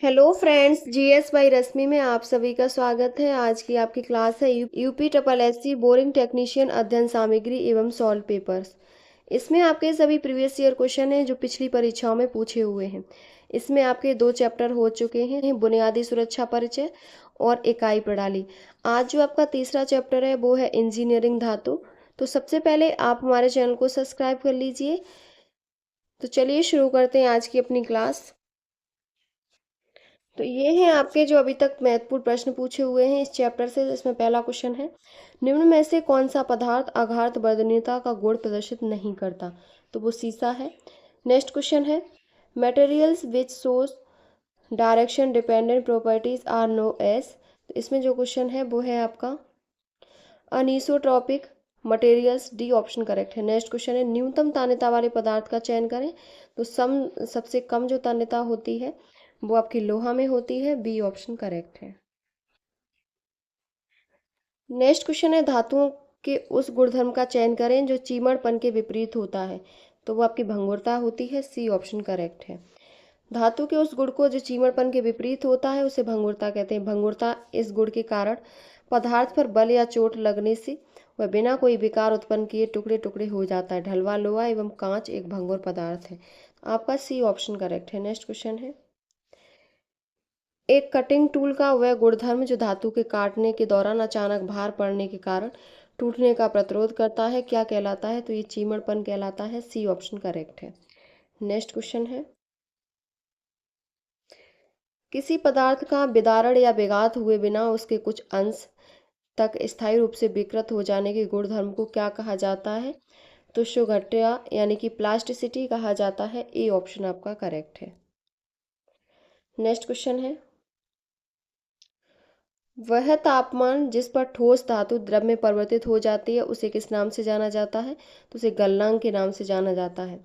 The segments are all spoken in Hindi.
हेलो फ्रेंड्स, जीएस बाई रश्मि में आप सभी का स्वागत है। आज की आपकी क्लास है UP triple SC boring technician अध्ययन सामग्री एवं सॉल्व पेपर्स। इसमें आपके सभी प्रीवियस ईयर क्वेश्चन हैं जो पिछली परीक्षाओं में पूछे हुए हैं। इसमें आपके 2 चैप्टर हो चुके हैं, बुनियादी सुरक्षा परिचय और इकाई प्रणाली। आज जो आपका तीसरा चैप्टर है वो है इंजीनियरिंग धातु। तो सबसे पहले आप हमारे चैनल को सब्सक्राइब कर लीजिए। तो चलिए शुरू करते हैं आज की अपनी क्लास। तो ये हैं आपके जो अभी तक महत्वपूर्ण प्रश्न पूछे हुए हैं इस चैप्टर से। इसमें पहला क्वेश्चन है, निम्न में से कौन सा पदार्थ आघात वर्धनीयता का गुण प्रदर्शित नहीं करता? तो वो शीशा है। नेक्स्ट क्वेश्चन है, materials which shows direction dependent properties are known as. तो इसमें जो क्वेश्चन है वो है आपका anisotropic materials, D option correct है। नेक्स्ट क्वेश्चन है, न्यूनतम तान्यता वाले पदार्थ का चयन करें। तो सबसे कम जो तान्यता होती है वो आपकी लोहा में होती है, बी ऑप्शन करेक्ट है। नेक्स्ट क्वेश्चन है, धातुओं के उस गुणधर्म का चयन करें जो चीमड़पन के विपरीत होता है। तो वो आपकी भंगुरता होती है, सी ऑप्शन करेक्ट है। धातु के उस गुण को जो चीमड़पन के विपरीत होता है उसे भंगुरता कहते हैं। भंगुरता इस गुण के कारण पदार्थ पर बल या चोट लगने से वह बिना कोई विकार उत्पन्न किए टुकड़े टुकड़े हो जाता है। ढलवा लोहा एवं कांच एक भंगुर पदार्थ है। आपका सी ऑप्शन करेक्ट है। नेक्स्ट क्वेश्चन है, एक कटिंग टूल का वह गुणधर्म जो धातु के काटने के दौरान अचानक भार पड़ने के कारण टूटने का प्रतिरोध करता है क्या कहलाता है? तो ये चीमड़पन कहलाता है, सी ऑप्शन करेक्ट है। नेक्स्ट क्वेश्चन है, किसी पदार्थ का विदारण या विघात हुए बिना उसके कुछ अंश तक स्थायी रूप से विकृत हो जाने के गुणधर्म को क्या कहा जाता है? तो सुघट्यता यानी कि प्लास्टिसिटी कहा जाता है, ए ऑप्शन आपका करेक्ट है। नेक्स्ट क्वेश्चन है, वह तापमान जिस पर ठोस धातु द्रव में परिवर्तित हो जाती है उसे किस नाम से जाना जाता है? तो उसे गलनांक के नाम से जाना जाता है।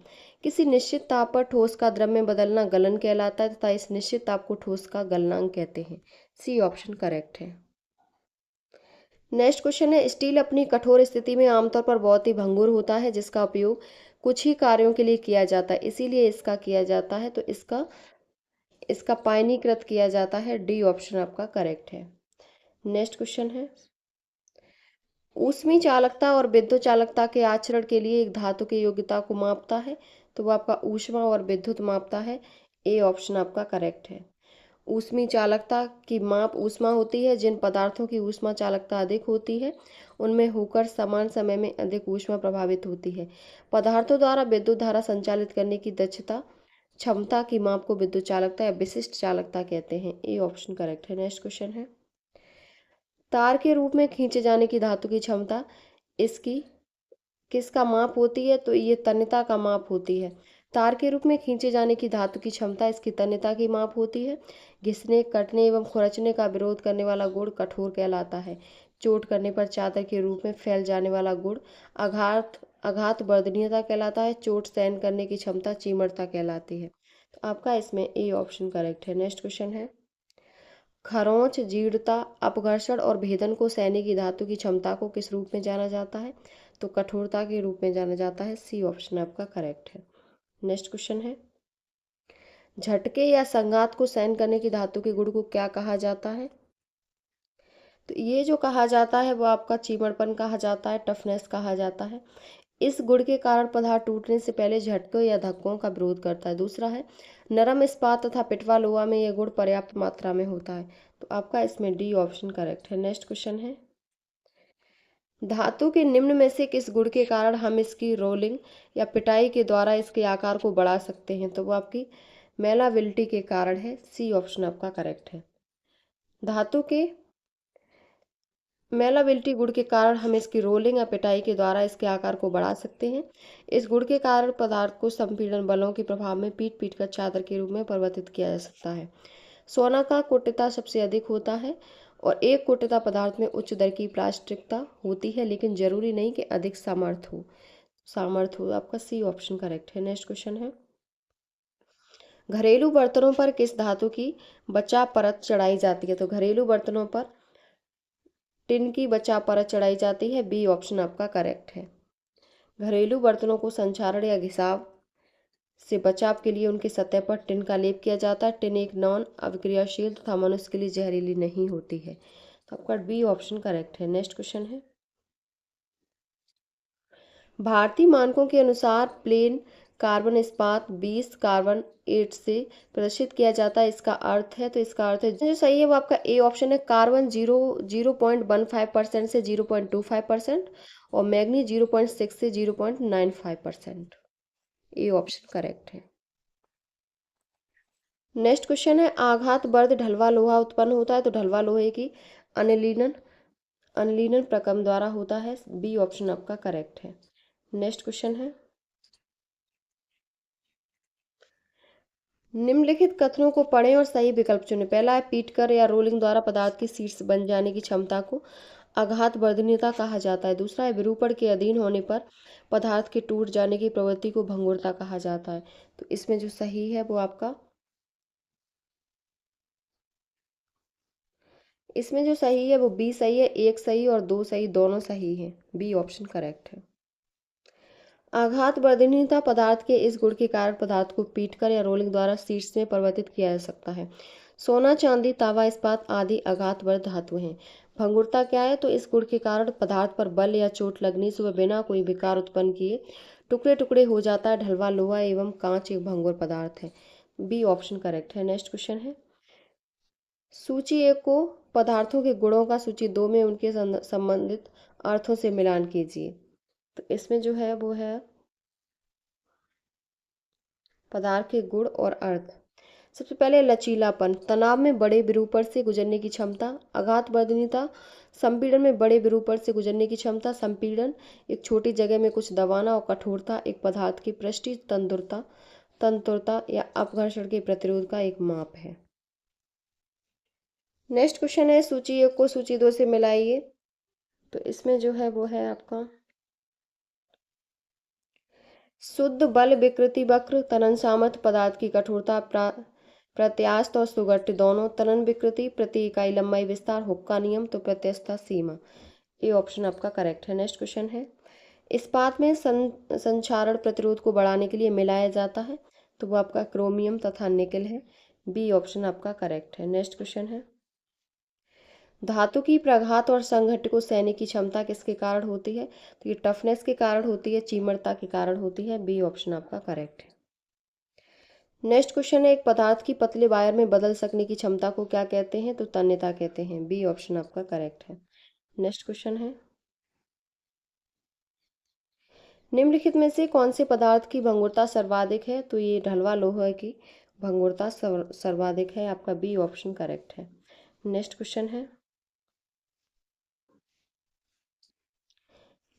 किसी निश्चित ताप पर ठोस का द्रव में बदलना गलन कहलाता है तथा इस निश्चित ताप को ठोस का गलनांक कहते हैं, सी ऑप्शन करेक्ट है। नेक्स्ट क्वेश्चन है, स्टील अपनी कठोर स्थिति में आमतौर पर बहुत ही भंगुर होता है जिसका उपयोग कुछ ही कार्यों के लिए किया जाता है, इसीलिए इसका किया जाता है। तो इसका इसका पायनीकृत किया जाता है, डी ऑप्शन आपका करेक्ट है। नेक्स्ट क्वेश्चन है, ऊष्मी चालकता और विद्युत चालकता के आचरण के लिए एक धातु की योग्यता को मापता है। तो वो आपका ऊष्मा और विद्युत मापता है, ए ऑप्शन आपका करेक्ट है। ऊष्मी चालकता की माप ऊष्मा होती है। जिन पदार्थों की ऊष्मा चालकता अधिक होती है उनमें होकर समान समय में अधिक ऊष्मा प्रभावित होती है। पदार्थों द्वारा विद्युत धारा संचालित करने की दक्षता क्षमता की माप को विद्युत चालकता या विशिष्ट चालकता कहते हैं, ए ऑप्शन करेक्ट है। नेक्स्ट क्वेश्चन है, तार के रूप में खींचे जाने की धातु की क्षमता इसकी किसका माप होती है? तो ये तन्यता का माप होती है। तार के रूप में खींचे जाने की धातु की क्षमता इसकी तन्यता की माप होती है। घिसने, कटने एवं खुरचने का विरोध करने वाला गुण कठोर कहलाता है। चोट करने पर चादर के रूप में फैल जाने वाला गुण आघात आघात वर्धनीयता कहलाता है। चोट सहन करने की क्षमता चीमड़ता कहलाती है। तो आपका इसमें ए ऑप्शन करेक्ट है। नेक्स्ट क्वेश्चन है, खरोंच, जीर्णता, अपघर्षण और भेदन को सहने की धातु की क्षमता को किस रूप में जाना जाता है? तो कठोरता के रूप में जाना जाता है, सी ऑप्शन आपका करेक्ट है। नेक्स्ट क्वेश्चन है, झटके या संघात को सहन करने की धातु के गुण को क्या कहा जाता है? तो ये जो कहा जाता है वो आपका चीमड़पन कहा जाता है, टफनेस कहा जाता है। इस गुण के कारण पदार्थ टूटने से पहले झटकों या धक्कों का विरोध करता है। दूसरा है, नरम इस्पात तथा पिटवा लोहा में यह गुण पर्याप्त मात्रा में होता है। तो आपका इसमें डी ऑप्शन करेक्ट है। नेक्स्ट क्वेश्चन है, धातु के निम्न में से किस गुण के कारण हम इसकी रोलिंग या पिटाई के द्वारा इसके आकार को बढ़ा सकते हैं? तो वो आपकी मेलाबिलिटी के कारण है, सी ऑप्शन आपका करेक्ट है। धातु के मेलाबिलिटी गुण के कारण हम इसकी रोलिंग या पिटाई के द्वारा इसके आकार को बढ़ा सकते हैं। इस गुण के कारण पदार्थ को संपीड़न बलों के प्रभाव में पीट पीट कर चादर के रूप में परिवर्तित किया जा सकता है। सोना का कुटिता सबसे अधिक होता है और एक कुटिता पदार्थ में उच्च दर की प्लास्टिकता होती है, लेकिन जरूरी नहीं कि अधिक सामर्थ हो। आपका सी ऑप्शन करेक्ट है। नेक्स्ट क्वेश्चन है, घरेलू बर्तनों पर किस धातु की बचाव परत चढ़ाई जाती है? तो घरेलू बर्तनों पर टिन की बचाव परत चढ़ाई जाती है, बी ऑप्शन आपका करेक्ट है। घरेलू बर्तनों को संक्षारण या घिसाव से बचाव के लिए उनकी सतह पर टिन का लेप किया जाता है। टिन एक नॉन अविक्रियाशील तथा मनुष्य के लिए जहरीली नहीं होती है। तो आपका बी ऑप्शन करेक्ट है। नेक्स्ट क्वेश्चन है, भारतीय मानकों के अनुसार प्लेन कार्बन इस्पात 20 कार्बन 8 से प्रदर्शित किया जाता है, इसका अर्थ है, तो इसका अर्थ है जो सही है वो आपका ए ऑप्शन है। कार्बन 0.15% से 0.25% और मैग्नीज 0.6 से 0.95%। ए ऑप्शन करेक्ट है। नेक्स्ट क्वेश्चन है, आघात बर्ध ढलवा लोहा उत्पन्न होता है, तो ढलवा लोहे की अनिलीनन अनिलीनन प्रक्रम द्वारा होता है। बी ऑप्शन आपका करेक्ट है। नेक्स्ट क्वेश्चन है, निम्नलिखित कथनों को पढ़ें और सही विकल्प चुनें। पहला है, पीटकर या रोलिंग द्वारा पदार्थ की शीर्ष बन जाने की क्षमता को आघात वर्धनीयता कहा जाता है। दूसरा है, विरूपण के अधीन होने पर पदार्थ के टूट जाने की प्रवृत्ति को भंगुरता कहा जाता है। तो इसमें जो सही है वो आपका इसमें जो सही है वो बी सही है। एक सही और दो सही, दोनों सही है। बी ऑप्शन करेक्ट है। आघात वर्धनीयता पदार्थ के इस गुण के कारण पदार्थ को पीटकर या रोलिंग द्वारा शीर्ष में परिवर्तित किया जा सकता है। सोना, चांदी, तांबा, इस्पात आदि आघात वर्ध धातु हैं। भंगुरता क्या है, तो इस गुण के कारण पदार्थ पर बल या चोट लगने से वह बिना कोई विकार उत्पन्न किए टुकड़े टुकड़े हो जाता है। ढलवा लोहा एवं कांच एक भंगुर पदार्थ है। बी ऑप्शन करेक्ट है। नेक्स्ट क्वेश्चन है, सूची एक को पदार्थों के गुणों का सूची दो में उनके संबंधित अर्थों से मिलान कीजिए। तो इसमें जो है वो है पदार्थ के गुण और अर्थ। सबसे पहले लचीलापन, तनाव में बड़े विरूपण से गुजरने की क्षमता। आघात वर्धनीयता, संपीड़न में बड़े विरूपण से गुजरने की क्षमता। संपीड़न एक छोटी जगह में कुछ दबाना और कठोरता एक पदार्थ की पृष्ठीय तंतुरता या अपघर्षण के प्रतिरोध का एक माप है। नेक्स्ट क्वेश्चन है, सूची एक को सूची दो से मिलाइए। तो इसमें जो है वो है आपका शुद्ध बल विकृति वक्र, तनन सामर्थ्य, पदार्थ की कठोरता, प्रत्यास्थ और सुगठित दोनों। तनन विकृति, प्रति इकाई लंबाई विस्तार, हुक्का नियम, तो प्रत्यस्थता सीमा। ये ऑप्शन आपका करेक्ट है। नेक्स्ट क्वेश्चन है, इस्पात में संक्षारण प्रतिरोध को बढ़ाने के लिए मिलाया जाता है, तो वो आपका क्रोमियम तथा निकल है। बी ऑप्शन आपका करेक्ट है। नेक्स्ट क्वेश्चन है, धातु की प्रघात और संघट्ट को सहने की क्षमता किसके कारण होती है, तो ये टफनेस के कारण होती है, चीमड़ता के कारण होती है। बी ऑप्शन आपका करेक्ट है। नेक्स्ट क्वेश्चन है, एक पदार्थ की पतले वायर में बदल सकने की क्षमता को क्या कहते हैं, तो तन्यता कहते हैं। बी ऑप्शन आपका करेक्ट है। नेक्स्ट क्वेश्चन है, निम्नलिखित में से कौन से पदार्थ की भंगुरता सर्वाधिक है, तो ये ढलवा लोहा की भंगुरता सर्वाधिक है। आपका बी ऑप्शन करेक्ट है। नेक्स्ट क्वेश्चन है,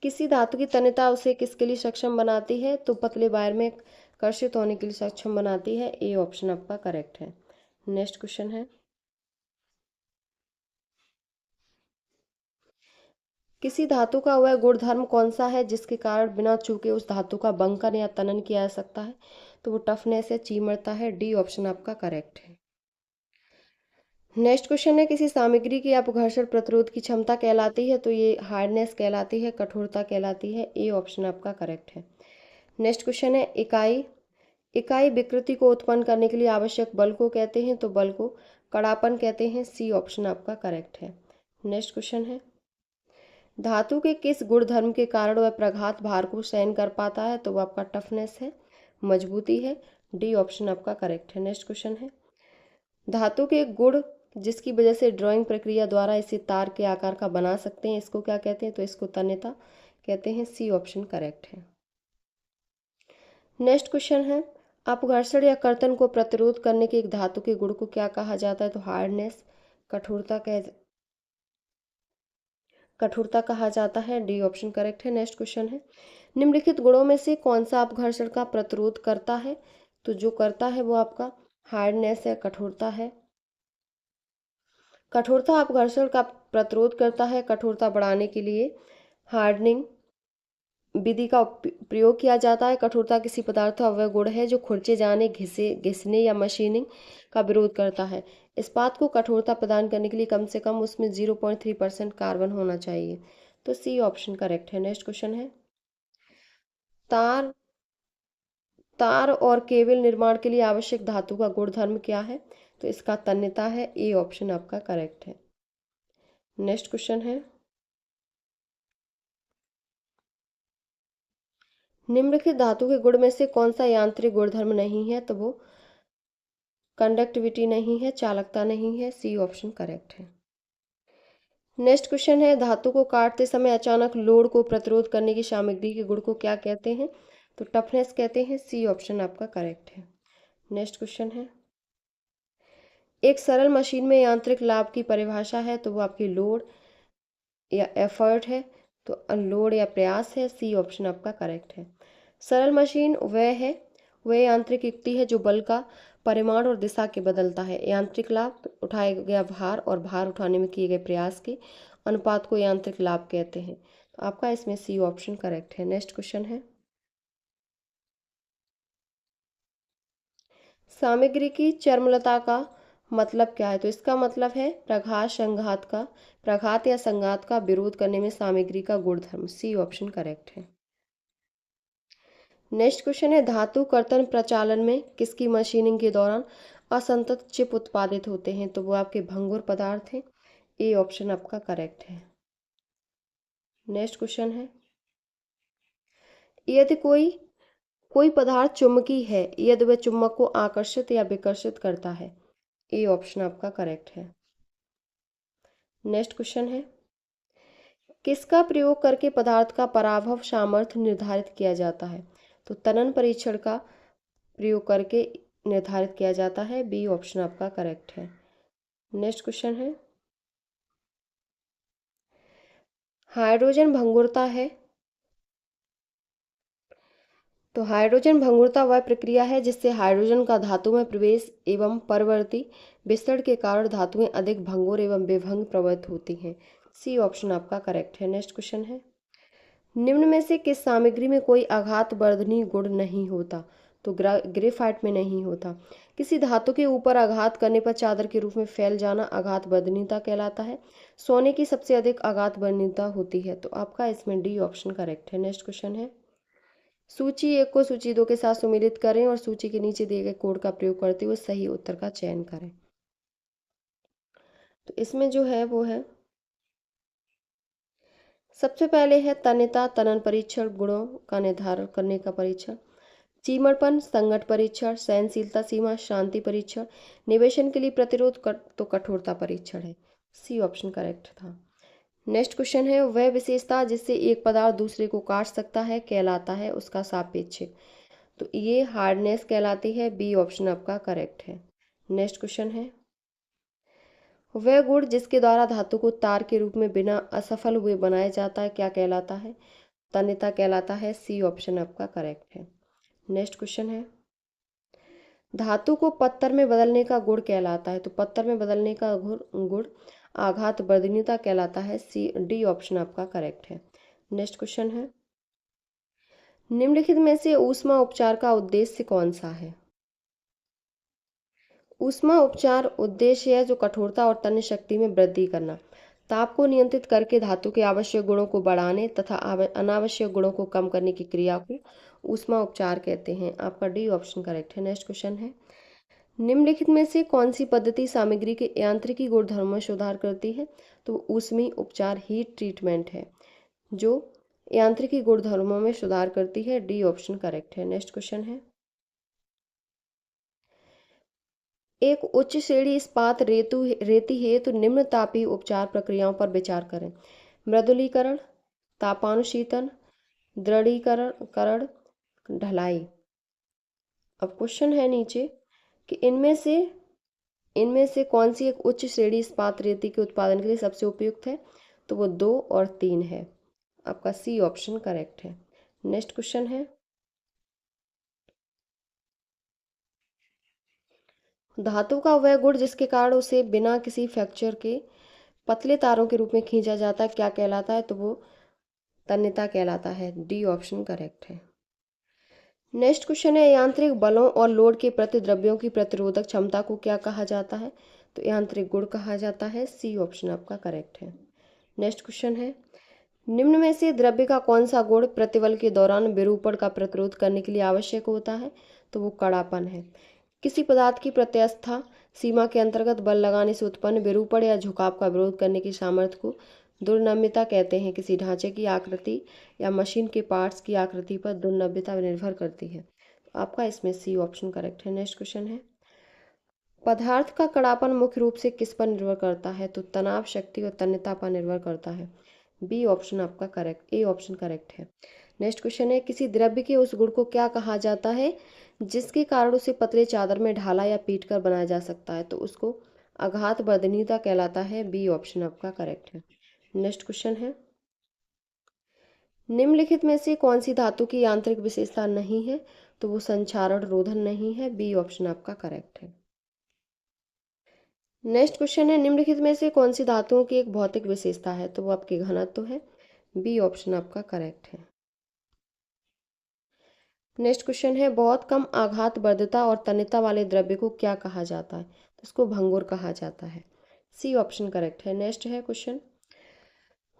किसी धातु की तन्यता उसे किसके लिए सक्षम बनाती है, तो पतले वायर में कर्षित होने के लिए सक्षम बनाती है। ए ऑप्शन आपका करेक्ट है। नेक्स्ट क्वेश्चन है, किसी धातु का वह गुणधर्म कौन सा है जिसके कारण बिना चूके उस धातु का बंकन या तनन किया जा सकता है, तो वो टफनेस या चीमड़ता है। डी ऑप्शन आपका करेक्ट है। नेक्स्ट क्वेश्चन है, किसी सामग्री की अपघर्षण प्रतिरोध की क्षमता कहलाती है, तो ये हार्डनेस कहलाती है, कठोरता कहलाती है। ए ऑप्शन आपका करेक्ट है। नेक्स्ट क्वेश्चन है, इकाई इकाई विकृति को उत्पन्न करने के लिए आवश्यक बल को कहते हैं, तो बल को कड़ापन कहते हैं। सी ऑप्शन आपका करेक्ट है। नेक्स्ट क्वेश्चन है, धातु के किस गुणधर्म के कारण वह प्रघात भार को सहन कर पाता है, तो वह आपका टफनेस है, मजबूती है। डी ऑप्शन आपका करेक्ट है। नेक्स्ट क्वेश्चन है, धातु के गुण जिसकी वजह से ड्राइंग प्रक्रिया द्वारा इसे तार के आकार का बना सकते हैं, इसको क्या कहते हैं, तो इसको तन्यता कहते हैं। सी ऑप्शन करेक्ट है। नेक्स्ट क्वेश्चन है, अपघर्षण या कर्तन को प्रतिरोध करने के एक धातु के गुण को क्या कहा जाता है, तो हार्डनेस, कठोरता कहा जाता है। डी ऑप्शन करेक्ट है। नेक्स्ट क्वेश्चन है, निम्नलिखित गुणों में से कौन सा अपघर्षण का प्रतिरोध करता है, तो जो करता है वो आपका हार्डनेस है, कठोरता है। कठोरता अपघर्षण का प्रतिरोध करता है। कठोरता बढ़ाने के लिए हार्डनिंग विधि का प्रयोग किया जाता है। कठोरता किसी पदार्थ का वह गुण है जो खुरचे जाने, घिसने या मशीनिंग का विरोध करता है। इस्पात को कठोरता प्रदान करने के लिए कम से कम उसमें 0.3% कार्बन होना चाहिए, तो सी ऑप्शन करेक्ट है। नेक्स्ट क्वेश्चन है, तार तार और केबल निर्माण के लिए आवश्यक धातु का गुणधर्म क्या है? तो इसका तन्यता है। ए ऑप्शन आपका करेक्ट है। नेक्स्ट क्वेश्चन है, निम्नलिखित धातु के गुण में से कौन सा यांत्रिक गुणधर्म नहीं है? तो वो कंडक्टिविटी नहीं है, चालकता नहीं है। सी ऑप्शन करेक्ट है। नेक्स्ट क्वेश्चन है, धातु को काटते समय अचानक लोड को प्रतिरोध करने की सामग्री के गुण को क्या कहते हैं? तो टफनेस कहते हैं। सी ऑप्शन आपका करेक्ट है। नेक्स्ट क्वेश्चन है, एक सरल मशीन में यांत्रिक लाभ की परिभाषा है, तो वो आपकी लोड या एफर्ट है, तो लोड या प्रयास है। सी ऑप्शन आपका करेक्ट है। सरल मशीन वह यांत्रिक युक्ति है जो बल का परिमाण और दिशा के बदलता है। यांत्रिक लाभ उठाया गया भार और भार उठाने में किए गए प्रयास के अनुपात को यांत्रिक लाभ कहते हैं। तो आपका इसमें सी ऑप्शन करेक्ट है। नेक्स्ट क्वेश्चन है, सामग्री की चर्मलता का मतलब क्या है? तो इसका मतलब है प्रघात या संघात का विरोध करने में सामग्री का गुणधर्म। सी ऑप्शन करेक्ट है। नेक्स्ट क्वेश्चन है, धातु कर्तन प्रचालन में किसकी मशीनिंग के दौरान असंतत चिप उत्पादित होते हैं? तो वो आपके भंगुर पदार्थ हैं। ए ऑप्शन आपका करेक्ट है। नेक्स्ट क्वेश्चन है, यदि कोई पदार्थ चुंबकीय है, यदि वह चुंबक को आकर्षित या विकर्षित करता है। ए ऑप्शन आपका करेक्ट है। नेक्स्ट क्वेश्चन है, किसका प्रयोग करके पदार्थ का पराभव सामर्थ्य निर्धारित किया जाता है? तो तनन परीक्षण का प्रयोग करके निर्धारित किया जाता है। बी ऑप्शन आपका करेक्ट है। नेक्स्ट क्वेश्चन है, हाइड्रोजन भंगुरता है, तो हाइड्रोजन भंगुरता वह प्रक्रिया है जिससे हाइड्रोजन का धातु में प्रवेश एवं परवर्ती विस्तरण के कारण धातुएं अधिक भंगुर एवं विभंग प्रवृत्त होती हैं। सी ऑप्शन आपका करेक्ट है। नेक्स्ट क्वेश्चन है, निम्न में से किस सामग्री में कोई आघात वर्धनी गुण नहीं होता? तो ग्रेफाइट में नहीं होता। किसी धातु के ऊपर आघात करने पर चादर के रूप में फैल जाना आघात वर्धनीयता कहलाता है। सोने की सबसे अधिक आघात वर्धनीयता होती है। तो आपका इसमें डी ऑप्शन करेक्ट है। नेक्स्ट क्वेश्चन है, सूची 1 को सूची 2 के साथ सुमेलित करें और सूची के नीचे दिए गए कोड का प्रयोग करते हुए सही उत्तर का चयन करें। तो इसमें जो है वो है, सबसे पहले है तन्यता तनन परीक्षण, गुणों का निर्धारण करने का परीक्षण, चीमड़पन संगत परीक्षण, सहनशीलता सीमा शांति परीक्षण, निवेशन के लिए प्रतिरोध तो कठोरता परीक्षण है। सी ऑप्शन करेक्ट था। नेक्स्ट क्वेश्चन है, वह विशेषता जिससे एक पदार्थ दूसरे को काट सकता है कहलाता है उसका सापेक्षिक। तो ये हार्डनेस कहलाती है। बी ऑप्शन आपका करेक्ट है। नेक्स्ट क्वेश्चन है, वह गुण जिसके द्वारा धातु को तार के रूप में बिना असफल हुए बनाया जाता है क्या कहलाता है? तन्यता कहलाता है। सी ऑप्शन आपका करेक्ट है। नेक्स्ट क्वेश्चन है, धातु को पत्थर में बदलने का गुण कहलाता है। तो पत्थर में बदलने का गुण आघात वर्धनीयता कहलाता है। सी डी ऑप्शन आपका करेक्ट है। नेक्स्ट क्वेश्चन है, निम्नलिखित में से ऊष्मा उपचार का उद्देश्य कौन सा है? ऊष्मा उपचार उद्देश्य है जो कठोरता और तन्य शक्ति में वृद्धि करना, ताप को नियंत्रित करके धातु के आवश्यक गुणों को बढ़ाने तथा अनावश्यक गुणों को कम करने की क्रिया को ऊष्मा उपचार कहते हैं। आपका डी ऑप्शन करेक्ट है। नेक्स्ट क्वेश्चन है, निम्नलिखित में से कौन सी पद्धति सामग्री के यांत्रिकी गुणधर्मों में सुधार करती है? तो ऊष्मी उपचार हीट ट्रीटमेंट है जो यांत्रिकी गुणधर्मों में सुधार करती है। डी ऑप्शन करेक्ट है। नेक्स्ट क्वेश्चन है, एक उच्च श्रेणी इस्पात रेती हेतु निम्न तापीय उपचार प्रक्रियाओं पर विचार करें। मृदुलीकरण, तापानुशीतन, दृढ़ीकरण, ढलाई। अब क्वेश्चन है नीचे कि इनमें से कौन सी एक उच्च श्रेणी इस्पात रेती के उत्पादन के लिए सबसे उपयुक्त है? तो वो 2 और 3 है। आपका सी ऑप्शन करेक्ट है। नेक्स्ट क्वेश्चन है, धातु का वह गुण जिसके कारण उसे बिना किसी फ्रैक्चर के पतले तारों के रूप में खींचा जाता है क्या कहलाता है? तो वो तन्यता कहलाता है। डी ऑप्शन करेक्ट है। नेक्स्ट क्वेश्चन है, यांत्रिक बलों और लोड के प्रति द्रव्यों की प्रतिरोधक क्षमता को क्या कहा जाता है? तो यांत्रिक गुण कहा जाता है। सी ऑप्शन आपका करेक्ट है। नेक्स्ट क्वेश्चन है, निम्न में से द्रव्य का कौन सा गुण प्रतिबल के दौरान विरूपण का प्रतिरोध करने के लिए आवश्यक होता है? तो वो कड़ापन है। किसी पदार्थ की प्रत्यास्था सीमा के अंतर्गत बल लगाने से उत्पन्न विरूपण या झुकाव का विरोध करने की सामर्थ्य को दुर्नम्यता कहते हैं। किसी ढांचे की आकृति या मशीन के पार्ट्स की आकृति पर दुर्नम्यता निर्भर करती है। तो आपका इसमें सी ऑप्शन करेक्ट है। नेक्स्ट क्वेश्चन है, पदार्थ का कड़ापन मुख्य रूप से किस पर निर्भर करता है? तो तनाव, शक्ति और तन्यता पर निर्भर करता है। बी ऑप्शन आपका करेक्ट, ए ऑप्शन करेक्ट है। नेक्स्ट क्वेश्चन है, किसी द्रव्य के उस गुण को क्या कहा जाता है जिसके कारण उसे पतले चादर में ढाला या पीट कर बनाया जा सकता है? तो उसको आघात वर्धनीयता कहलाता है। बी ऑप्शन आपका करेक्ट है। नेक्स्ट क्वेश्चन है, निम्नलिखित में से कौन सी धातु की यांत्रिक विशेषता नहीं है? तो वो संक्षारण रोधन नहीं है। बी ऑप्शन आपका करेक्ट है। नेक्स्ट क्वेश्चन है, निम्नलिखित में से कौन सी धातुओं की एक भौतिक विशेषता है? तो वो आपकी घनत्व है। बी ऑप्शन आपका करेक्ट है। नेक्स्ट क्वेश्चन है, बहुत कम आघात वर्धता और तन्यता वाले द्रव्य को क्या कहा जाता है? तो इसको भंगुर कहा जाता है। सी ऑप्शन करेक्ट है। नेक्स्ट है क्वेश्चन,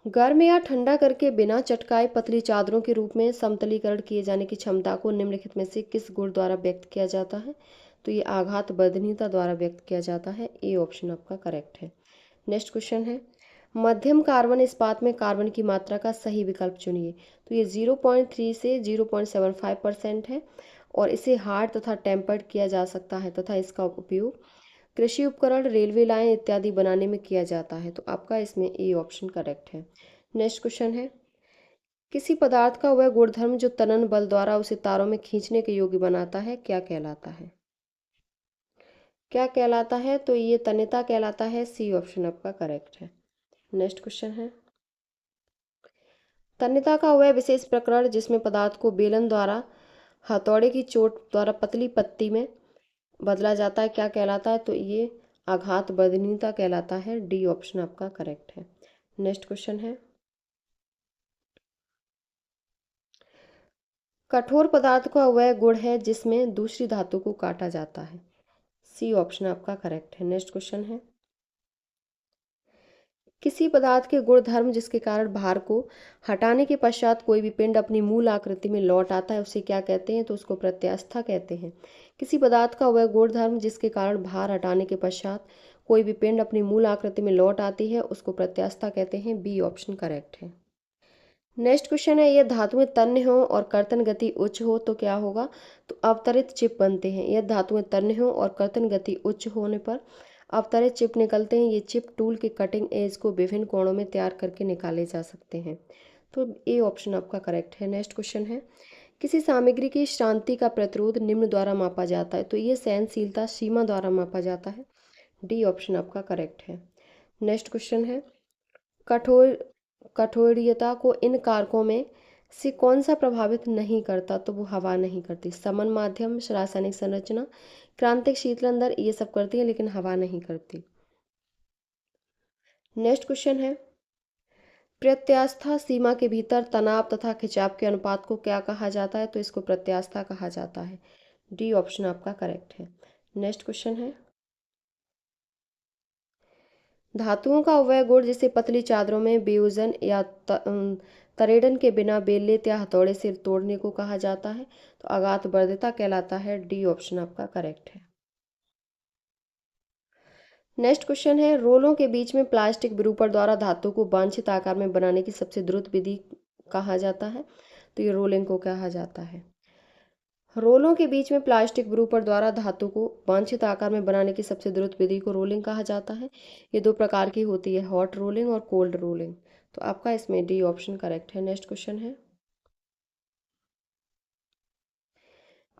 गर्म या ठंडा करके बिना चटकाए पतली चादरों के रूप में समतलीकरण किए जाने की क्षमता को निम्नलिखित में से किस गुण द्वारा व्यक्त किया जाता है? तो ये आघात वर्धनीयता द्वारा व्यक्त किया जाता है। ए ऑप्शन आपका करेक्ट है। नेक्स्ट क्वेश्चन है, मध्यम कार्बन इस्पात में कार्बन की मात्रा का सही विकल्प चुनिए। तो ये 0.3 से 0.75% है और इसे हार्ड तथा टेम्पर्ड किया जा सकता है तथा इसका उपयोग कृषि उपकरण, रेलवे लाइन इत्यादि बनाने में किया जाता है। तो आपका इसमें ए ऑप्शन करेक्ट है। नेक्स्ट क्वेश्चन है, किसी पदार्थ का वह गुणधर्म जो तनन बल द्वारा उसे तारों में खींचने के योग्य बनाता है क्या कहलाता है? क्या कहलाता है? तो ये तन्यता कहलाता है। सी ऑप्शन आपका करेक्ट है। नेक्स्ट क्वेश्चन है, तन्यता का वह विशेष प्रकरण जिसमें पदार्थ को बेलन द्वारा हथौड़े की चोट द्वारा पतली पत्ती में बदला जाता है क्या कहलाता है? तो ये आघात वर्धनीयता कहलाता है। डी ऑप्शन आपका करेक्ट है। नेक्स्ट क्वेश्चन है, कठोर पदार्थ का वह गुण है जिसमें दूसरी धातु को काटा जाता है। सी ऑप्शन आपका करेक्ट है। नेक्स्ट क्वेश्चन है, किसी पदार्थ के गुण धर्म जिसके कारण भार को हटाने के पश्चात कोई भी पिंड अपनी मूल आकृति में लौट आता है उसे क्या कहते हैं? तो उसको प्रत्यास्था कहते हैं। किसी पदार्थ का वह गुण धर्म जिसके कारण भार हटाने के पश्चात कोई भी पिंड अपनी मूल आकृति में लौट आती है उसको प्रत्यास्था कहते हैं। बी ऑप्शन करेक्ट है। नेक्स्ट क्वेश्चन है, यह धातुएं तन्य हो और कर्तन गति उच्च हो तो क्या होगा? तो अवतरित चिप बनते हैं। यह धातुएं तन्य हो और कर्तन गति उच्च होने पर अवतरित चिप निकलते हैं। ये चिप टूल के कटिंग एज को विभिन्न कोणों में तैयार करके निकाले जा सकते हैं। तो ए ऑप्शन आपका करेक्ट है। नेक्स्ट क्वेश्चन है, किसी सामग्री की श्रांति का प्रतिरोध निम्न द्वारा मापा जाता है। तो ये सहनशीलता सीमा द्वारा मापा जाता है। डी ऑप्शन आपका करेक्ट है। नेक्स्ट क्वेश्चन है, कठोर कठोरीयता को इन कारकों में से कौन सा प्रभावित नहीं करता? तो वो हवा नहीं करती। समन माध्यम, रासायनिक संरचना, क्रांतिक शीतलन दर ये सब करती है लेकिन हवा नहीं करती। नेक्स्ट क्वेश्चन है, प्रत्यास्था सीमा के भीतर तनाव तथा खिंचाव के अनुपात को क्या कहा जाता है? तो इसको प्रत्यास्था कहा जाता है। डी ऑप्शन आपका करेक्ट है। नेक्स्ट क्वेश्चन है, धातुओं का वह गुण जिसे पतली चादरों में बेवजन या तरेड़न के बिना बेलने या हथौड़े से तोड़ने को कहा जाता है। तो आघात वर्धता कहलाता है। डी ऑप्शन आपका करेक्ट है। नेक्स्ट क्वेश्चन है, रोलों के बीच में प्लास्टिक विरूपण द्वारा धातु को वांछित आकार में बनाने की सबसे द्रुत विधि कहा जाता है। तो ये रोलिंग को कहा जाता है। रोलों के बीच में प्लास्टिक विरूपण द्वारा धातु को वांछित आकार में बनाने की सबसे द्रुत विधि को रोलिंग कहा जाता है। ये दो प्रकार की होती है, हॉट रोलिंग और कोल्ड रोलिंग। तो आपका इसमें डी ऑप्शन करेक्ट है। नेक्स्ट क्वेश्चन है,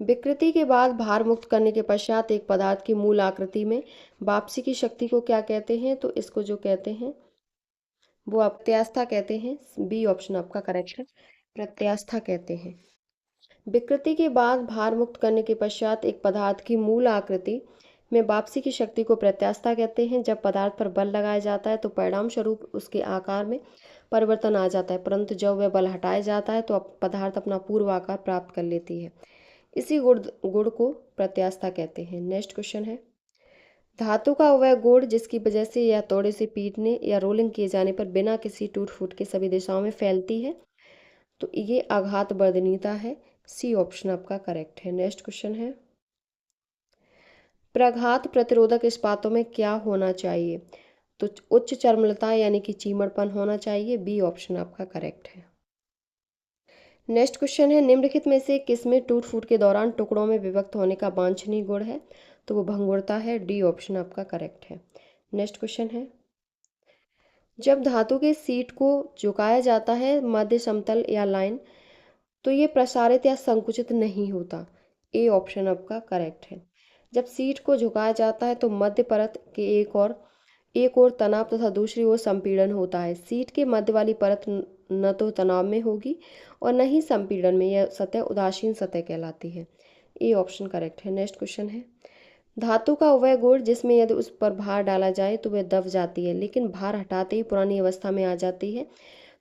विकृति के बाद भार मुक्त करने के पश्चात एक पदार्थ की मूल आकृति में वापसी की शक्ति को क्या कहते हैं? तो इसको जो कहते हैं वो आप प्रत्यास्था कहते हैं। बी ऑप्शन आपका करेक्ट है, प्रत्यास्था कहते हैं। विकृति के बाद भार मुक्त करने के पश्चात एक पदार्थ की मूल आकृति में वापसी की शक्ति को प्रत्यास्था कहते हैं। जब पदार्थ पर बल लगाया जाता है तो परिणाम स्वरूप उसके आकार में परिवर्तन आ जाता है, परंतु जब वह बल हटाया जाता है तो पदार्थ अपना पूर्व आकार प्राप्त कर लेती है। इसी गुण को प्रत्यास्था कहते हैं। नेक्स्ट क्वेश्चन है, धातु का वह गुण जिसकी वजह से या थोड़े से पीटने या रोलिंग किए जाने पर बिना किसी टूट फूट के सभी दिशाओं में फैलती है, तो ये आघात वर्धनीयता है। सी ऑप्शन आपका करेक्ट है। नेक्स्ट क्वेश्चन है, प्रघात प्रतिरोधक इस्पातों में क्या होना चाहिए? तो उच्च चर्मलता यानी कि चीमड़पन होना चाहिए। बी ऑप्शन आपका करेक्ट है। नेक्स्ट क्वेश्चन है, निम्नलिखित में से किसमें टूट फूट के दौरान टुकड़ों में विभक्त होने का वांछनीय गुण है? तो वो भंगुरता है। डी ऑप्शन आपका करेक्ट है। नेक्स्ट क्वेश्चन है, जब धातु के सीट को झुकाया जाता है मध्य समतल या लाइन, तो ये प्रसारित या संकुचित नहीं होता। ए ऑप्शन आपका करेक्ट है। जब सीट को झुकाया जाता है तो मध्य परत के एक और तनाव तथा दूसरी ओर संपीड़न होता है। सीट के मध्य वाली परत न तो तनाव में होगी और न ही संपीड़न में। यह सतह उदासीन सतह कहलाती है। ए ऑप्शन करेक्ट है। नेक्स्ट क्वेश्चन है, धातु का वह गुण जिसमें यदि उस पर भार डाला जाए तो वह दब जाती है, लेकिन भार हटाते ही पुरानी अवस्था में आ जाती है,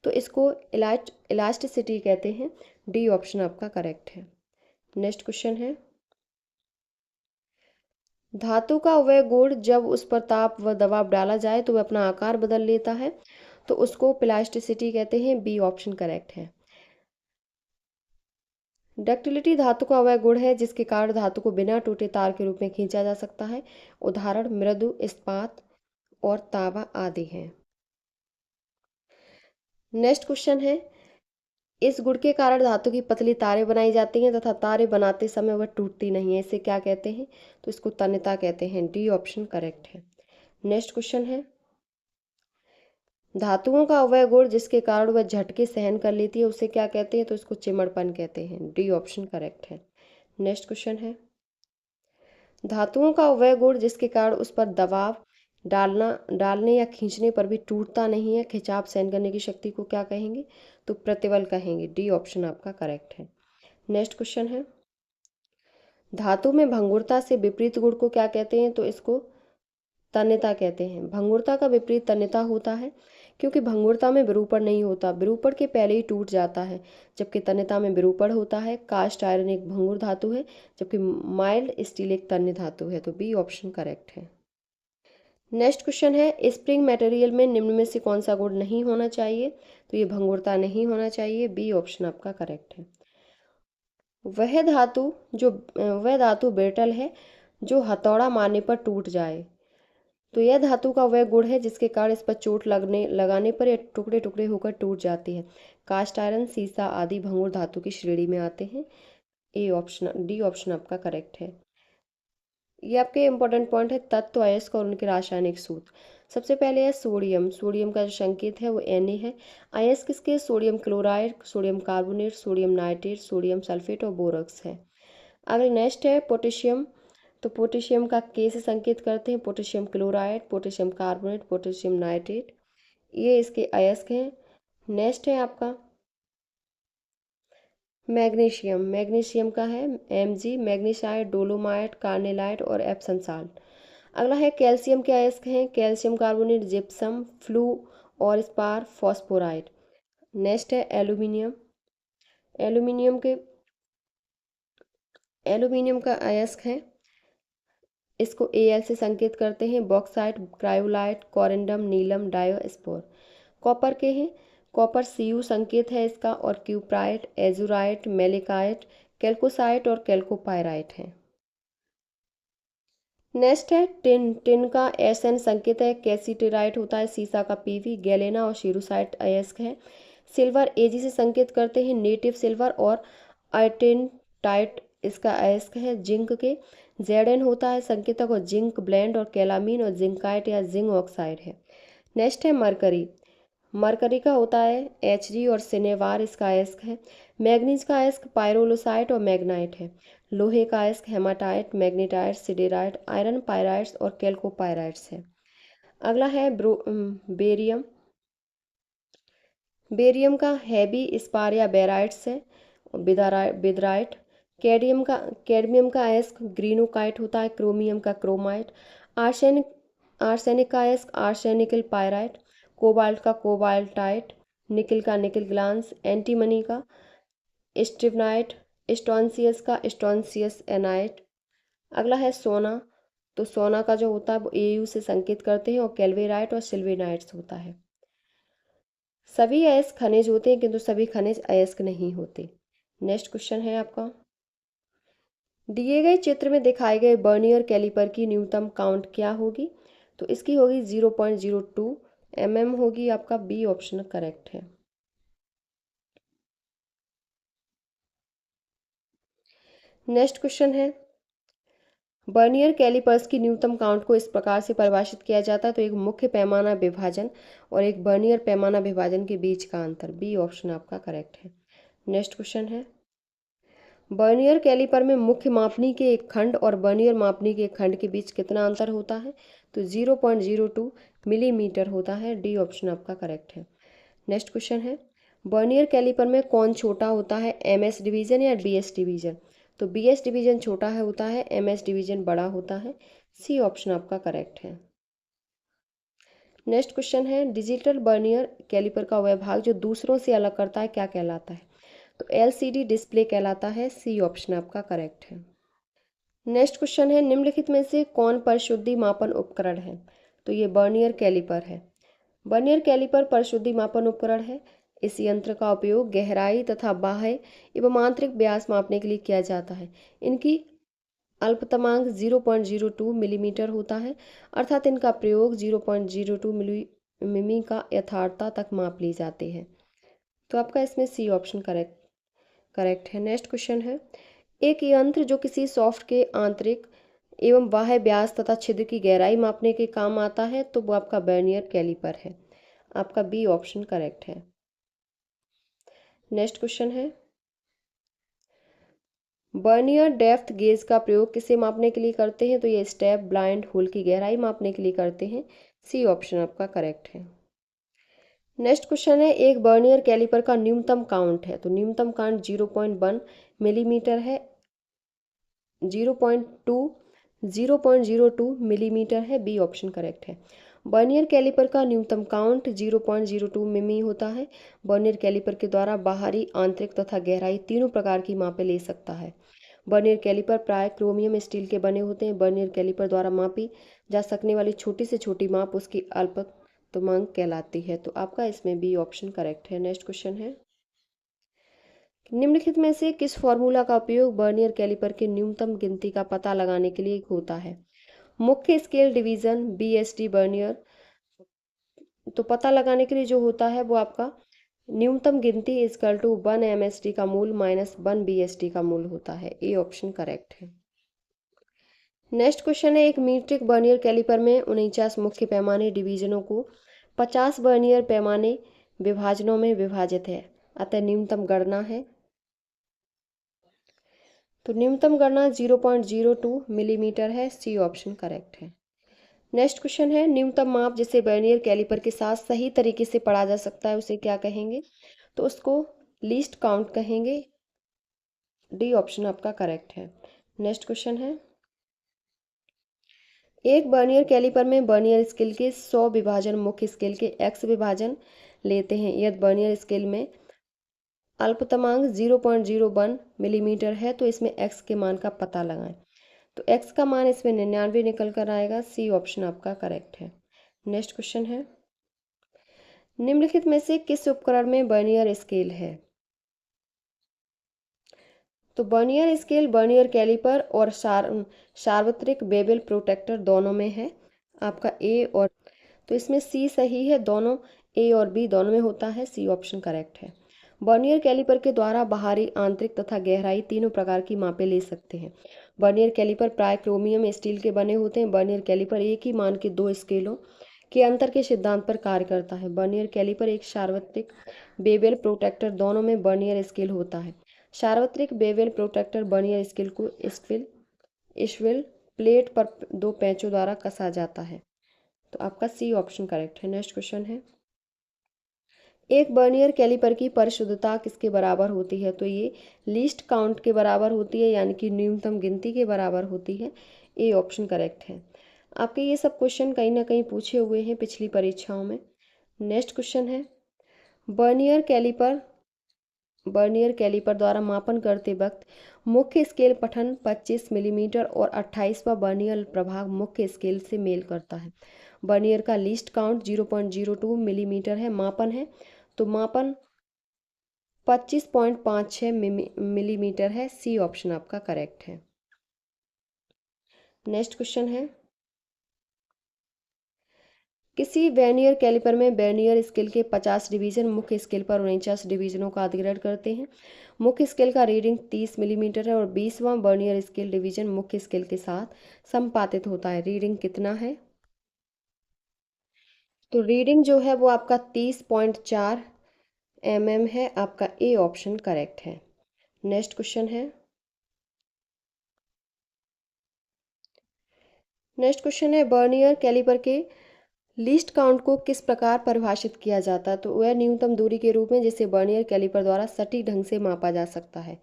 तो इसको इलास्टिसिटी कहते हैं। डी ऑप्शन आपका करेक्ट है। नेक्स्ट क्वेश्चन है, धातु का वह गुण जब उस पर ताप व दबाव डाला जाए तो वह अपना आकार बदल लेता है, तो उसको प्लास्टिसिटी कहते हैं। बी ऑप्शन करेक्ट है। डक्टिलिटी धातु का वह गुण है जिसके कारण धातु को बिना टूटे तार के रूप में खींचा जा सकता है। उदाहरण मृदु इस्पात और तांबा आदि हैं। नेक्स्ट क्वेश्चन है, इस गुण के कारण धातु की पतली तारें बनाई जाती हैं तथा तारें बनाते समय वह टूटती नहीं है। इसे क्या कहते हैं? तो इसको तन्यता कहते हैं। डी ऑप्शन करेक्ट है। नेक्स्ट क्वेश्चन है, धातुओं का वह गुण जिसके कारण वह झटके सहन कर लेती है उसे क्या कहते हैं? तो इसको चिमड़पन कहते हैं। डी ऑप्शन करेक्ट है। नेक्स्ट क्वेश्चन है, धातुओं का वह गुण जिसके कारण उस पर दबाव डालने या खींचने पर भी टूटता नहीं है, खिंचाव सहन करने की शक्ति को क्या कहेंगे? तो प्रतिबल कहेंगे। डी ऑप्शन आपका करेक्ट है। नेक्स्ट क्वेश्चन है, धातु में भंगुरता से विपरीत गुण को क्या कहते हैं? तो इसको तन्यता कहते हैं। भंगुरता का विपरीत तन्यता होता है, क्योंकि भंगुरता में विरूपण नहीं होता, विरूपण के पहले ही टूट जाता है, जबकि तन्यता में विरूपण होता है। कास्ट आयरन एक भंगुर धातु है, जबकि माइल्ड स्टील एक तन्य धातु है। तो बी ऑप्शन करेक्ट है। नेक्स्ट क्वेश्चन है, स्प्रिंग मटेरियल में निम्न में से कौन सा गुण नहीं होना चाहिए? तो ये भंगुरता नहीं होना चाहिए। बी ऑप्शन आपका करेक्ट है। वह धातु ब्रिटल है जो हथौड़ा मारने पर टूट जाए, तो यह धातु का वह गुण है जिसके कारण इस पर चोट लगाने पर यह टुकड़े टुकड़े होकर टूट जाती है। कास्ट आयरन, सीसा आदि भंगुर धातु की श्रेणी में आते हैं। डी ऑप्शन आपका करेक्ट है। ये आपके इंपॉर्टेंट पॉइंट है, तत्व अयस्क और उनके रासायनिक सूत्र। सबसे पहले है सोडियम। सोडियम का जो संकेत है वो Na है। अयस्क किसके? Sodium chloride, sodium carbonate, sodium nitrate, sodium sulphate और बोरॉक्स है। अगले नेक्स्ट है पोटेशियम। तो पोटेशियम का के से संकेत करते हैं, potassium chloride, potassium carbonate, potassium nitrate, ये इसके अयस्क हैं। नेक्स्ट है आपका मैग्नीशियम। मैग्नीशियम का है Mg, मैग्नीसाइड, डोलोमाइट, कार्नेलाइट और एप्सम साल्ट। अगला है कैल्शियम के अयस्क हैं, कैल्शियम कार्बोनेट, जिप्सम, फ्लू और स्पार, फॉस्फोराइड। नेक्स्ट है एल्यूमिनियम। एल्यूमिनियम के एल्यूमिनियम का अयस्क है, इसको Al से संकेत करते हैं, बॉक्साइट, क्रायोलाइट, कोरिंडम, नीलम, डायोस्पोर। कॉपर के हैं, कॉपर Cu संकेत है इसका, और क्यूप्राइट, एजुराइट, मेलेकाइट, कैल्कोसाइट और कैल्कोपायराइट है। नेक्स्ट है टिन। टिन का Sn संकेत है, कैसीटेराइट होता है, सीसा का Pv, गैलेना और शीरोसाइट अयस्क है। सिल्वर Ag से संकेत करते हैं, नेटिव सिल्वर और आर्टेनटाइट इसका अयस्क है। जिंक के Zn होता है संकेतक, और जिंक ब्लेंड और कैलामीन और जिंकाइट या जिंक ऑक्साइड है। नेक्स्ट है मरकरी। मरकरी का होता है Hg और सिनेवार इसका अयस्क है। मैग्नीज का अयस्क पायरोलोसाइट और मैग्नाइट है। लोहे का अयस्क haematite, magnetite, siderite, iron pyrites और कैल्कोपायराइट्स है। अगला है बेरियम। बेरियम का हैवी स्पार या बेराइट्स है, बिदराइट। कैडमियम का अयस्क ग्रीनोकाइट होता है, क्रोमियम का क्रोमाइट। आर्सेनिक का अयस्क आर्सेनिकल पायराइट, कोबाल्ट का कोबाल्टाइट, निकिल का निकिल ग्लांस, एंटीमनी का स्ट्रिवनाइट, स्टोनसियस का स्टोनसियस एनाइट। अगला है सोना। तो सोना का जो होता है वो AU से संकेत करते हैं और कैल्वेराइट और सिल्वेनाइट्स होता है। सभी अयस्क खनिज होते हैं किंतु सभी खनिज अयस्क नहीं होते। नेक्स्ट क्वेश्चन है आपका, दिए गए चित्र में दिखाए गए बर्नियर कैलिपर की न्यूनतम काउंट क्या होगी? तो इसकी होगी 0.02 mm होगी। आपका बी ऑप्शन करेक्ट है। नेक्स्ट क्वेश्चन है, बर्नियर कैलिपर्स की न्यूनतम काउंट को इस प्रकार से परिभाषित किया जाता है, तो एक मुख्य पैमाना विभाजन और एक बर्नियर पैमाना विभाजन के बीच का अंतर। बी ऑप्शन आपका करेक्ट है। नेक्स्ट क्वेश्चन है, बर्नियर कैलिपर में मुख्य मापनी के एक खंड और बर्नियर मापनी के एक खंड के बीच कितना अंतर होता है? तो 0.02 मिलीमीटर होता है। डी ऑप्शन आपका करेक्ट है। नेक्स्ट क्वेश्चन है, बर्नियर कैलिपर में कौन छोटा होता है, MS डिवीजन या BS डिवीजन? तो BS डिवीजन छोटा है होता है, MS डिवीजन बड़ा होता है। सी ऑप्शन आपका करेक्ट है। नेक्स्ट क्वेश्चन है, डिजिटल बर्नियर कैलिपर का वह भाग जो दूसरों से अलग करता है क्या कहलाता है? तो LCD डिस्प्ले कहलाता है। सी ऑप्शन आपका करेक्ट है। नेक्स्ट क्वेश्चन है, निम्नलिखित में से कौन परिशुद्धि मापन उपकरण है? तो ये बर्नियर कैलिपर है। बर्नियर कैलिपर परिशुद्धि मापन उपकरण है। इस यंत्र का उपयोग गहराई तथा बाह्य एवं आंतरिक व्यास मापने के लिए किया जाता है। इनकी अल्पतमांक 0.02 मिलीमीटर होता है, अर्थात इनका प्रयोग 0.02 मिमी का यथार्थता तक माप ली जाती है। तो आपका इसमें सी ऑप्शन करेक्ट है। नेक्स्ट क्वेश्चन है, एक यंत्र जो किसी सॉफ्ट के आंतरिक एवं बाह्य व्यास तथा छिद्र की गहराई मापने के काम आता है, तो वो आपका बर्नियर कैलिपर है। आपका बी ऑप्शन करेक्ट है। नेक्स्ट क्वेश्चन है, बर्नियर डेप्थ गेज का प्रयोग किसे मापने के लिए करते हैं? तो ये स्टेप ब्लाइंड होल की गहराई मापने के लिए करते हैं। सी ऑप्शन आपका करेक्ट है। नेक्स्ट क्वेश्चन है, एक बर्नियर कैलिपर का न्यूनतम काउंट है, तो न्यूनतम काउंट 0.1 मिलीमीटर है। 0.02 मिलीमीटर है। बी ऑप्शन करेक्ट है। बर्नियर कैलिपर का न्यूनतम काउंट 0.02 मिमी होता है। बर्नियर कैलिपर के द्वारा बाहरी, आंतरिक तथा गहराई तीनों प्रकार की मापें ले सकता है। बर्नियर कैलिपर प्राय क्रोमियम स्टील के बने होते हैं। बर्नियर कैलिपर द्वारा मापी जा सकने वाली छोटी से छोटी माप उसकी अल्पतमांक कहलाती है। तो आपका इसमें बी ऑप्शन करेक्ट है। नेक्स्ट क्वेश्चन है, निम्नलिखित में से किस फॉर्मूला का उपयोग बर्नियर कैलिपर की न्यूनतम गिनती का पता लगाने के लिए होता है? मुख्य स्केल डिवीजन, BSD बर्नियर। तो पता लगाने के लिए जो होता है वो आपका न्यूनतम गिनती इजकल टू 1 MSD का मूल माइनस 1 BSD का मूल होता है। ए ऑप्शन करेक्ट है। नेक्स्ट क्वेश्चन है, एक मीट्रिक बर्नियर कैलिपर में 49 मुख्य पैमाने डिवीजनों को 50 बर्नियर पैमाने विभाजनों में विभाजित है, अतः न्यूनतम गणना है। तो न्यूनतम गणना 0.02 मिलीमीटर है। सी ऑप्शन करेक्ट है। नेक्स्ट क्वेश्चन है, न्यूनतम माप जिसे बर्नियर कैलिपर के साथ सही तरीके से पढ़ा जा सकता है उसे क्या कहेंगे? तो उसको लीस्ट काउंट कहेंगे। डी ऑप्शन आपका करेक्ट है। नेक्स्ट क्वेश्चन है, एक बर्नियर कैलिपर में बर्नियर स्केल के 100 विभाजन मुख्य स्केल के x विभाजन लेते हैं। यदि बर्नियर स्केल में अल्पतमांक 0.01 मिलीमीटर है तो इसमें x के मान का पता लगाएं। तो x का मान इसमें 99 निकल कर आएगा। सी ऑप्शन आपका करेक्ट है। नेक्स्ट क्वेश्चन है, निम्नलिखित में से किस उपकरण में बर्नियर स्केल है? तो बर्नियर स्केल बर्नियर कैलिपर और सार्वत्रिक बेवल प्रोटेक्टर दोनों में है। आपका ए और, तो इसमें सी सही है, दोनों ए और बी दोनों में होता है। सी ऑप्शन करेक्ट है। बर्नियर कैलिपर के द्वारा बाहरी, आंतरिक तथा गहराई तीनों प्रकार की मापें ले सकते हैं। बर्नियर कैलिपर प्राय क्रोमियम स्टील के बने होते हैं। बर्नियर कैलिपर एक ही मान के दो स्केलों के अंतर के सिद्धांत पर कार्य करता है। बर्नियर कैलिपर एक सार्वत्रिक बेवल प्रोटेक्टर दोनों में बर्नियर स्केल होता है। सार्वत्रिक बेवल प्रोटेक्टर बर्नियर स्केल को स्विल प्लेट पर दो पेंचों द्वारा कसा जाता है। तो आपका सी ऑप्शन करेक्ट है। नेक्स्ट क्वेश्चन है, एक बर्नियर कैलिपर की परिशुद्धता किसके बराबर होती है? तो ये लीस्ट काउंट के बराबर होती है, यानी कि न्यूनतम गिनती के बराबर होती है। ए ऑप्शन करेक्ट है। आपके ये सब क्वेश्चन कहीं ना कहीं पूछे हुए हैं पिछली परीक्षाओं में। नेक्स्ट क्वेश्चन है, बर्नियर कैलिपर वर्नियर कैलिपर द्वारा मापन करते वक्त मुख्य स्केल पठन 25 मिलीमीटर और 28वां वर्नियर प्रभाग मुख्य स्केल से मेल करता है। वर्नियर का लीस्ट काउंट 0.02 मिलीमीटर है, मापन है तो मापन 25.56 मिलीमीटर है। सी ऑप्शन आपका करेक्ट है। नेक्स्ट क्वेश्चन है, किसी वर्नियर कैलिपर में वर्नियर स्केल के 50 डिवीजन मुख्य स्केल पर 49 डिवीजनों का अधिग्रहण करते हैं। मुख्य स्केल का रीडिंग 30 मिलीमीटर है और 20वां वर्नियर स्केल डिवीजन मुख्य स्केल के साथ संपातित होता है। रीडिंग कितना है? तो रीडिंग जो है वो आपका 30.4 mm है। आपका ए ऑप्शन करेक्ट है। नेक्स्ट क्वेश्चन है, वर्नियर कैलिपर के लीस्ट काउंट को किस प्रकार परिभाषित किया जाता है? तो वह न्यूनतम दूरी के रूप में जिसे वर्नियर कैलिपर द्वारा सटीक ढंग से मापा जा सकता है।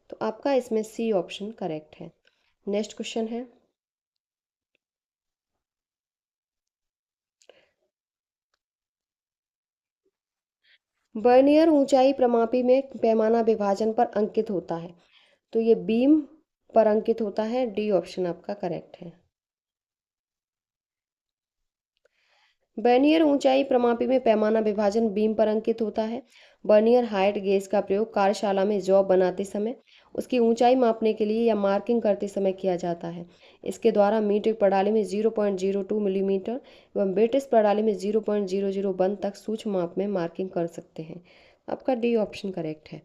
तो आपका इसमें सी ऑप्शन करेक्ट है। नेक्स्ट क्वेश्चन है, वर्नियर ऊंचाई प्रमापी में पैमाना विभाजन पर अंकित होता है। तो ये बीम पर अंकित होता है। डी ऑप्शन आपका करेक्ट है। वर्नियर ऊंचाई प्रमापी में पैमाना विभाजन बीम पर अंकित होता है। वर्नियर हाइट गेज का प्रयोग कार्यशाला में जॉब बनाते समय उसकी ऊंचाई मापने के लिए या मार्किंग करते समय किया जाता है। इसके द्वारा मीट्रिक प्रणाली में 0.02 मिलीमीटर एवं ब्रिटिश प्रणाली में 0.001 तक सूक्ष्म माप में मार्किंग कर सकते हैं। आपका डी ऑप्शन करेक्ट है।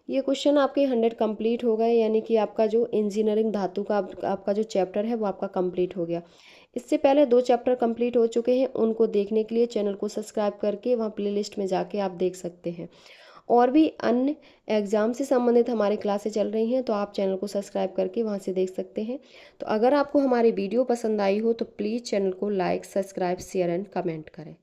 ये क्वेश्चन आपके 100 कंप्लीट हो गए, यानी कि आपका जो इंजीनियरिंग धातु का आपका जो चैप्टर है वो आपका कंप्लीट हो गया। इससे पहले 2 चैप्टर कंप्लीट हो चुके हैं, उनको देखने के लिए चैनल को सब्सक्राइब करके वहाँ प्लेलिस्ट में जाके आप देख सकते हैं। और भी अन्य एग्ज़ाम से संबंधित हमारी क्लासें चल रही हैं, तो आप चैनल को सब्सक्राइब करके वहाँ से देख सकते हैं। तो अगर आपको हमारी वीडियो पसंद आई हो तो प्लीज़ चैनल को like, subscribe, share and comment करें।